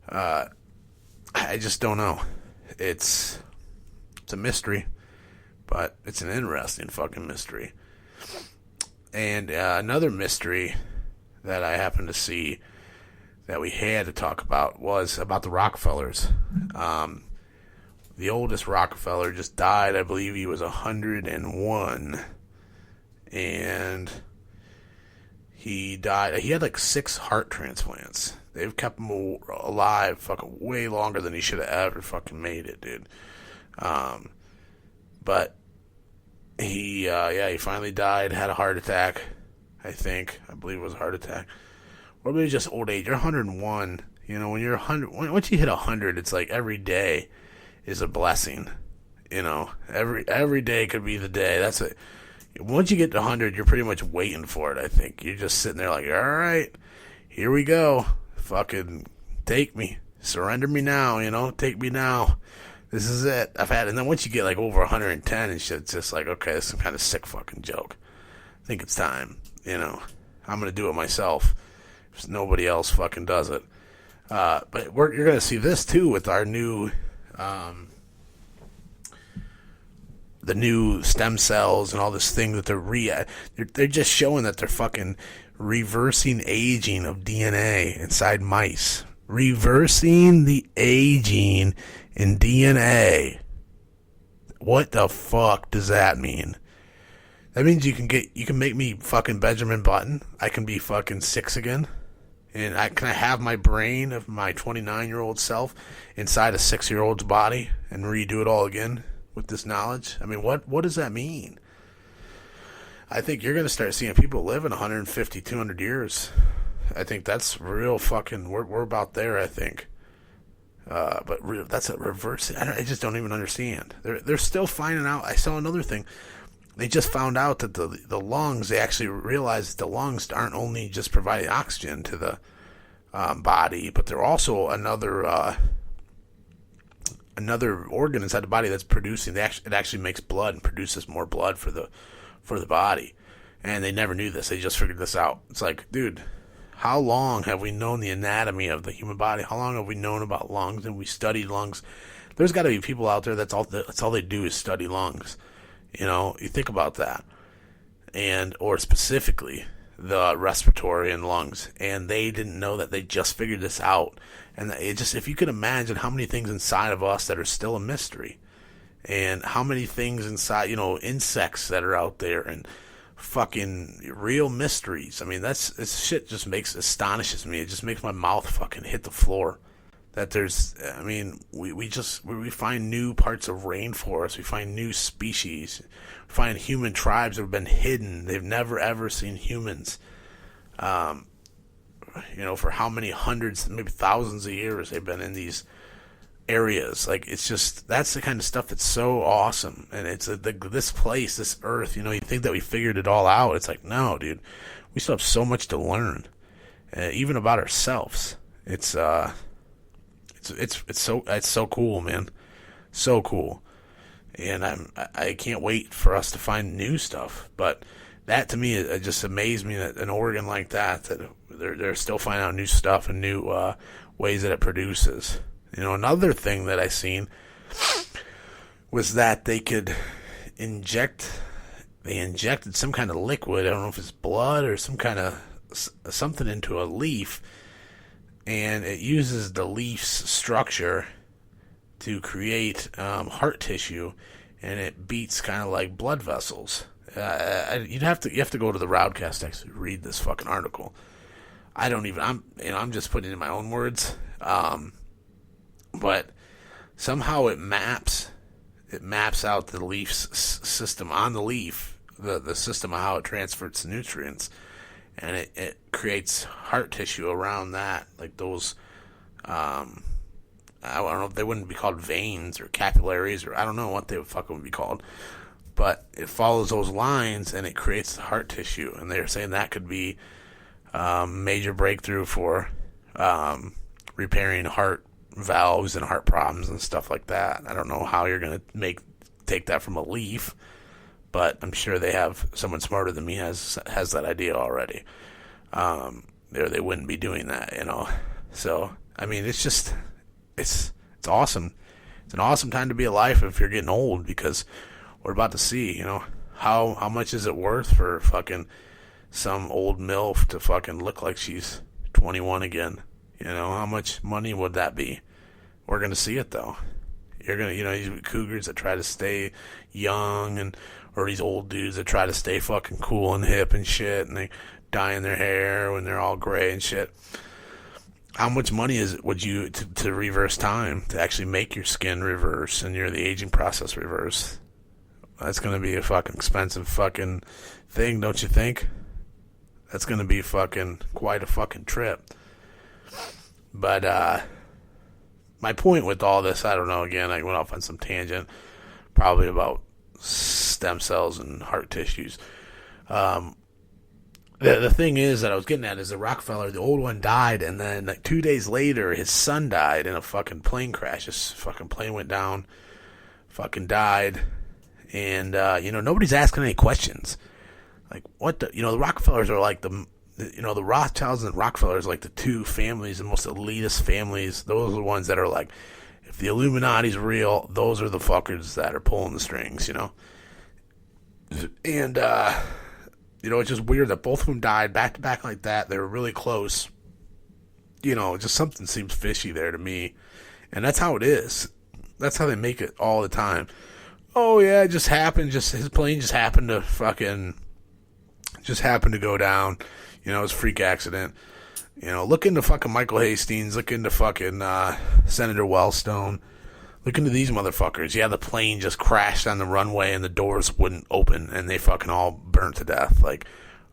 I just don't know. It's a mystery, but it's an interesting fucking mystery. And another mystery that I happened to see that we had to talk about was about the Rockefellers. The oldest Rockefeller just died. I believe he was 101. And he died. He had like 6 heart transplants. They've kept him alive fucking way longer than he should have ever fucking made it, dude. But he finally died, had a heart attack, I believe it was a heart attack. Or maybe just old age. You're 101. You know, when you're 100, once you hit 100, it's like every day is a blessing. You know, every day could be the day. That's it. Once you get to 100, you're pretty much waiting for it, I think. You're just sitting there like, all right, here we go. Fucking take me. Surrender me now, you know? Take me now. This is it. And then once you get like over 110 and shit, it's just like, okay, this is some kind of sick fucking joke. I think it's time, you know? I'm going to do it myself. If nobody else fucking does it. But you're going to see this too with our new, the new stem cells and all this thing that they're just showing that they're fucking reversing aging of DNA inside mice. Reversing the aging in DNA. What the fuck does that mean? That means you can make me fucking Benjamin Button. I can be fucking 6 again. And can I have my brain of my 29-year-old self inside a 6-year-old's body and redo it all again with this knowledge? I mean, what does that mean? I think you're going to start seeing people living 150, 200 years. I think that's real fucking... We're about there, I think. But that's a reverse... I just don't even understand. They're still finding out... I saw another thing. They just found out that the lungs... They actually realized that the lungs aren't only just providing oxygen to the body, but they're also another organ inside the body that's producing... It actually makes blood and produces more blood for the body. And they never knew this. They just figured this out. It's like, dude... How long have we known the anatomy of the human body? How long have we known about lungs and we studied lungs? There's got to be people out there that's all they do is study lungs. You know, you think about that. Or specifically the respiratory and lungs. And they didn't know that. They just figured this out. And if you could imagine how many things inside of us that are still a mystery. And how many things inside, you know, insects that are out there and fucking real mysteries. I mean, this shit just astonishes me. It just makes my mouth fucking hit the floor. That there's, I mean, we find new parts of rainforest. We find new species. We find human tribes that have been hidden. They've never ever seen humans. You know, for how many hundreds, maybe thousands of years they've been in these areas. Like, it's just, that's the kind of stuff that's so awesome. And it's this place, this earth, you know, you think that we figured it all out. It's like, no, dude, we still have so much to learn, even about ourselves. It's so cool, man. So cool. And I can't wait for us to find new stuff. But that to me, it just amazed me that an organ like that they're still finding out new stuff and new ways that it produces. You know, another thing that I seen was that they injected some kind of liquid. I don't know if it's blood or some kind of something into a leaf, and it uses the leaf's structure to create heart tissue, and it beats kind of like blood vessels. You have to go to the RowdCAST to actually read this fucking article. I'm just putting it in my own words. But somehow it maps out the leaf's system on the leaf, the system of how it transfers nutrients, and it creates heart tissue around that, like those, I don't know if they wouldn't be called veins or capillaries, or I don't know what they would be called, but it follows those lines and it creates the heart tissue, and they're saying that could be major breakthrough for repairing heart valves and heart problems and stuff like that. I don't know how you're going to take that from a leaf, but I'm sure they have someone smarter than me has that idea already. They wouldn't be doing that, you know. So, I mean, it's awesome. It's an awesome time to be alive if you're getting old, because we're about to see, you know, how much is it worth for fucking some old MILF to fucking look like she's 21 again. You know, how much money would that be? We're going to see it, though. You're going to, you know, these cougars that try to stay young, or these old dudes that try to stay fucking cool and hip and shit, and they dyeing their hair when they're all gray and shit. How much money would you to reverse time, to actually make your skin reverse and the aging process reverse? That's going to be a fucking expensive fucking thing, don't you think? That's going to be fucking quite a fucking trip. But my point with all this, I don't know, again, I went off on some tangent, probably about stem cells and heart tissues. The thing is that I was getting at is the Rockefeller, the old one, died, and then like 2 days later, his son died in a fucking plane crash. This fucking plane went down, fucking died, and nobody's asking any questions. Like, what the, the Rockefellers are like the Rothschilds and the Rockefellers are like the two families, the most elitist families. Those are the ones that are like, if the Illuminati's real, those are the fuckers that are pulling the strings, And, it's just weird that both of them died back to back like that. They were really close. Just something seems fishy there to me. And that's how it is. That's how they make it all the time. Oh, yeah, it just happened. His plane just happened to go down. It was a freak accident. Look into fucking Michael Hastings. Look into fucking Senator Wellstone. Look into these motherfuckers. Yeah, the plane just crashed on the runway and the doors wouldn't open and they fucking all burnt to death. Like,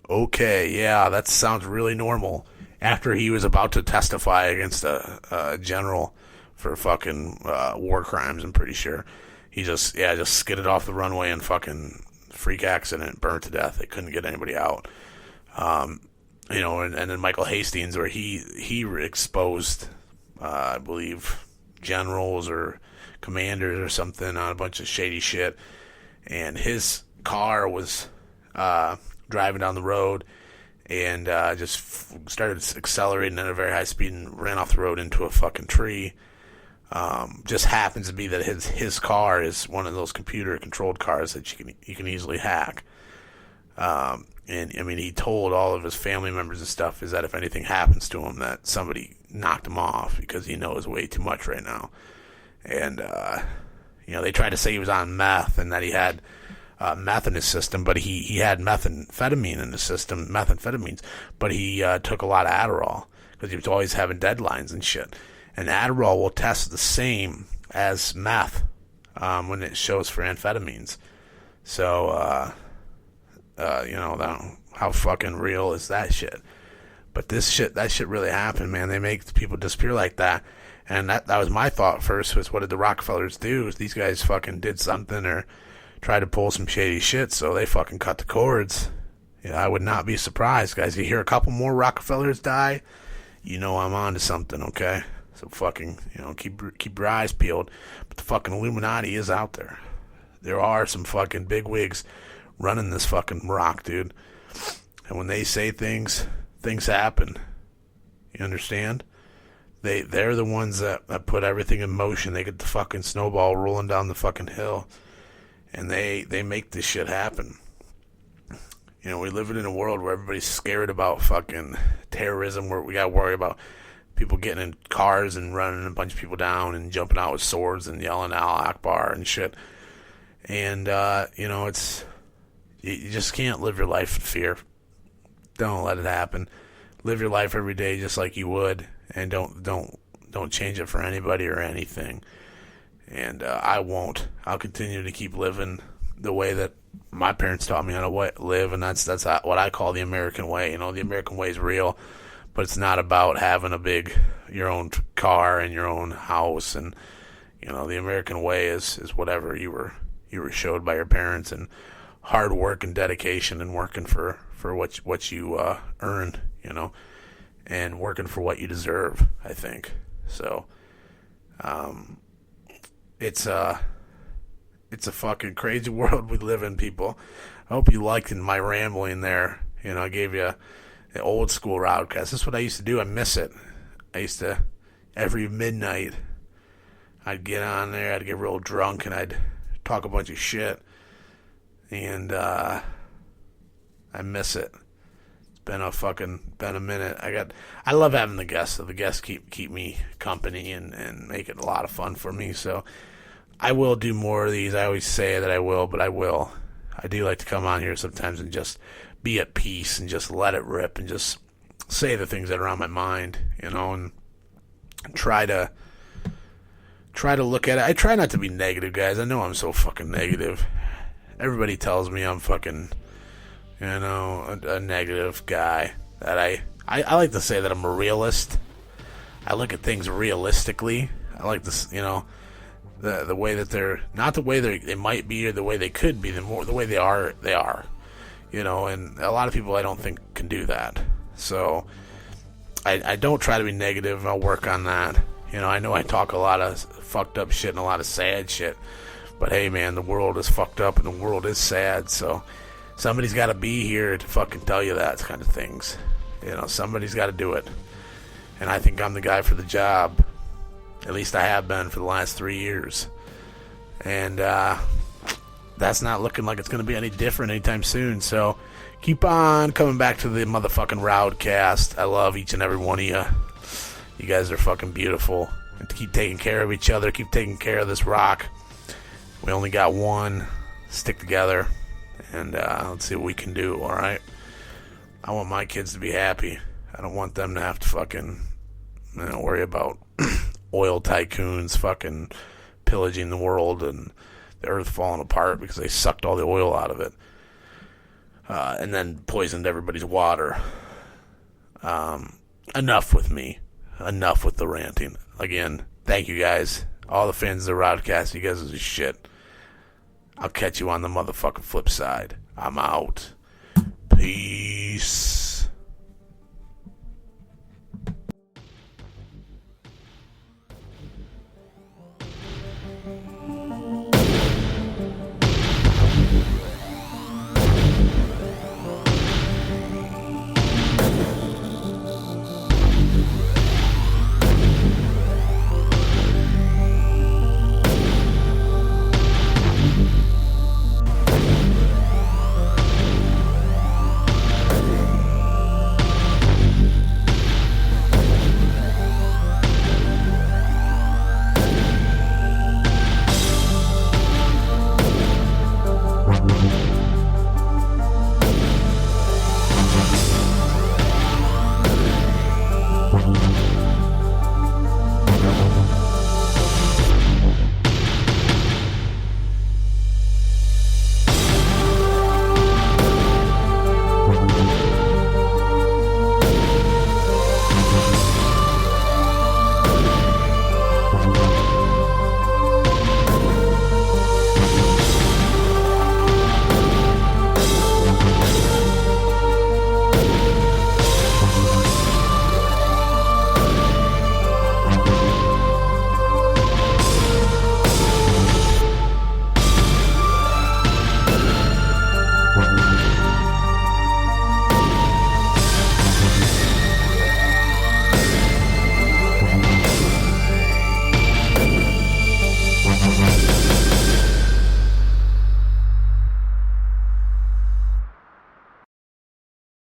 okay, yeah, that sounds really normal. After he was about to testify against a general for fucking war crimes, I'm pretty sure. He just skidded off the runway and fucking freak accident, burnt to death. They couldn't get anybody out. And then Michael Hastings, where he exposed, I believe, generals or commanders or something on a bunch of shady shit, and his car was driving down the road and just started accelerating at a very high speed and ran off the road into a fucking tree. Just happens to be that his car is one of those computer controlled cars that you can easily hack. And I mean, he told all of his family members and stuff is that if anything happens to him, that somebody knocked him off because he knows way too much right now. And, they tried to say he was on meth and that he had meth in his system, but he had methamphetamine in his system, methamphetamines, but he took a lot of Adderall because he was always having deadlines and shit. And Adderall will test the same as meth when it shows for amphetamines. So, how fucking real is that shit? But that shit really happened, man. They make people disappear like that. And that was my thought first, was what did the Rockefellers do? Is these guys fucking did something or tried to pull some shady shit, so they fucking cut the cords. I would not be surprised, guys. You hear a couple more Rockefellers die, I'm on to something, okay? So fucking, keep your eyes peeled. But the fucking Illuminati is out there. There are some fucking big wigs running this fucking rock, dude. And when they say things happen. You understand? They're the ones that put everything in motion. They get the fucking snowball rolling down the fucking hill. And they make this shit happen. We live in a world where everybody's scared about fucking terrorism, where we gotta worry about people getting in cars and running a bunch of people down and jumping out with swords and yelling Allah Akbar and shit. And, it's... You just can't live your life in fear. Don't let it happen. Live your life every day just like you would, and don't change it for anybody or anything. And I won't. I'll continue to keep living the way that my parents taught me how to live, and that's what I call the American way. The American way is real, but it's not about having your own car and your own house. And the American way is whatever you were showed by your parents, and hard work and dedication and working for what you earned, and working for what you deserve, I think. So, it's a fucking crazy world we live in, people. I hope you liked my rambling there. I gave you the old school RowdCAST. This is what I used to do. I miss it. I used to, every midnight, I'd get on there, I'd get real drunk, and I'd talk a bunch of shit. And I miss it. It's been a minute. I love having the guests. So the guests keep me company and make it a lot of fun for me. So I will do more of these. I always say that I will, but I will. I do like to come on here sometimes and just be at peace and just let it rip and just say the things that are on my mind, and try to look at it. I try not to be negative, guys. I know I'm so fucking negative. Everybody tells me I'm fucking, a negative guy. That I like to say that I'm a realist. I look at things realistically. I like this, the way that they're, not the way they might be or the way they could be, the way they are, and a lot of people I don't think can do that. So I don't try to be negative. I'll work on that. I know I talk a lot of fucked up shit and a lot of sad shit, but hey, man, the world is fucked up and the world is sad, so somebody's got to be here to fucking tell you that kind of things. Somebody's got to do it, and I think I'm the guy for the job. At least I have been for the last 3 years, and that's not looking like it's going to be any different anytime soon, so keep on coming back to the motherfucking RowdCAST. I love each and every one of you. You guys are fucking beautiful. And keep taking care of each other. Keep taking care of this rock. We only got one. Stick together. And let's see what we can do, alright? I want my kids to be happy. I don't want them to have to fucking worry about oil tycoons fucking pillaging the world and the earth falling apart because they sucked all the oil out of it. And then poisoned everybody's water. Enough with me. Enough with the ranting. Again, thank you guys. All the fans of the RowdCAST, you guys are shit. I'll catch you on the motherfucking flip side. I'm out. Peace.